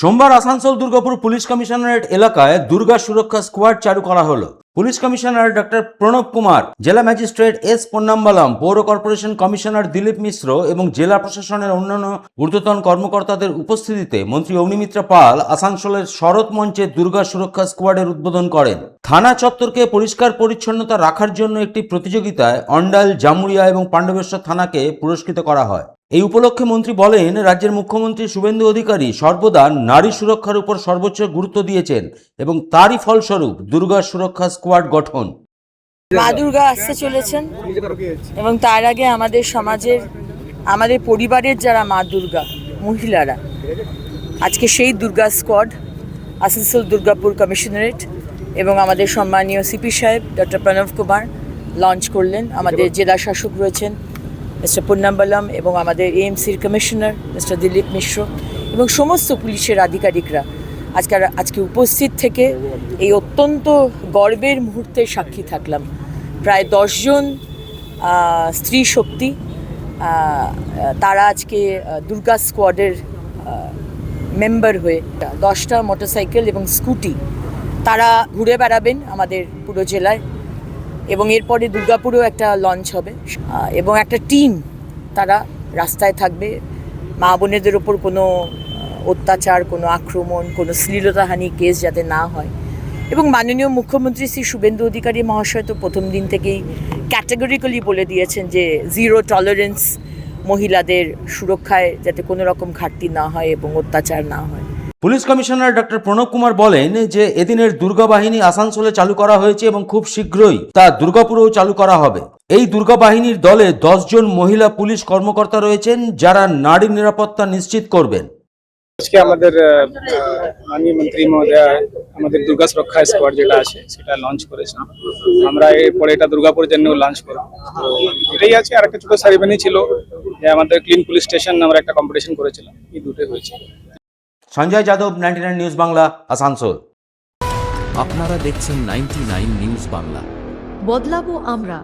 সোমবার Asansol Durgapur police commissionerate এলাকায় দুর্গা সুরক্ষা স্কোয়াড চালু করা হলো। Police commissioner doctor Pranab Kumar, জেলা ম্যাজিস্ট্রেট এস পন্নাম্বালাম, পৌর কর্পোরেশন কমিশনার দিলীপ মিশ্র এবং জেলা প্রশাসনের অন্যান্য ঊর্ধ্বতন কর্মকর্তাদের উপস্থিতিতে মন্ত্রী অগ্নিমিত্রা পাল আসানসোলের শরৎ মঞ্চে দুর্গা সুরক্ষা স্কোয়াডের উদ্বোধন করেন। থানা চত্বরকে পরিষ্কার পরিচ্ছন্নতা রাখার জন্য একটি প্রতিযোগিতায় অন্ডাল, জামুরিয়া এবং পাণ্ডবেশ্বর থানাকে পুরস্কৃত করা হয়। এই উপলক্ষে মন্ত্রী বলেন, রাজ্যের মুখ্যমন্ত্রী শুভেন্দু অধিকারী সর্বদা নারী সুরক্ষার উপর সর্বোচ্চ গুরুত্ব দিয়েছেন এবং তারই ফলস্বরূপ দুর্গা সুরক্ষা স্কোয়াড গঠন। মা দুর্গা আসতে চলেছেন এবং তার আগে আমাদের সমাজের, আমাদের পরিবারের যারা মা দুর্গা মহিলারা, আজকে সেই দুর্গা স্কোয়াড আসানসোল দুর্গাপুর কমিশনারেট এবং আমাদের সম্মানীয় সিপি সাহেব ডক্টর প্রণব কুমার লঞ্চ করলেন। আমাদের জেলা শাসক রয়েছেন মিস্টার পন্নাম্বালাম এবং আমাদের এএমসির কমিশনার মিস্টার দিলীপ মিশ্র এবং সমস্ত পুলিশের আধিকারিকরা আজকে উপস্থিত থেকে এই অত্যন্ত গর্বের মুহূর্তের সাক্ষী থাকলাম। প্রায় 10 জন স্ত্রী শক্তি তারা আজকে দুর্গা স্কোয়াডের মেম্বার হয়ে 10টা মোটরসাইকেল এবং স্কুটি তারা ঘুরে বেড়াবেন আমাদের পুরো জেলায় এবং এরপরে দুর্গাপুরেও একটা লঞ্চ হবে এবং একটা টিম তারা রাস্তায় থাকবে। মা বোনেদের ওপর কোনো অত্যাচার, কোনো আক্রমণ, কোনো শ্লীলতাহানি কেস যাতে না হয়। এবং মাননীয় মুখ্যমন্ত্রী শ্রী শুভেন্দু অধিকারী মহাশয় তো প্রথম দিন থেকেই ক্যাটেগরিক্যালি বলে দিয়েছেন যে জিরো টলারেন্স, মহিলাদের সুরক্ষায় যাতে কোনো রকম ঘাটতি না হয় এবং অত্যাচার না হয়। Police commissioner doctor Pranab Kumar বলেন যে এদিনের দুর্গা বাহিনী আসানসোলে চালু করা হয়েছে এবং খুব শীঘ্রই তা দুর্গাপুরেও চালু করা হবে। এই দুর্গা বাহিনীর দলে 10 জন মহিলা পুলিশ কর্মকর্তা রয়েছেন যারা নারী নিরাপত্তা নিশ্চিত করবেন। আজকে আমাদের মাননীয় মন্ত্রী মহোদয় আমাদের দুর্গা সুরক্ষা স্কোয়াড যেটা আছে সেটা লঞ্চ করেছেন। আমরা এরপরে এটা দুর্গাপুরের জন্য লঞ্চ করব। তো এটাই আছে। আর একটা ছোট সেরিমনি ছিল যে আমাদের ক্লিন পুলিশ স্টেশন আমরা একটা কম্পিটিশন করেছিলাম, এই দুটোই হয়েছে। সঞ্জয় যাদব, 99 নিউজ বাংলা, আসানসোল। আপনারা দেখছেন 99 নিউজ বাংলা। বদলাবো আমরা।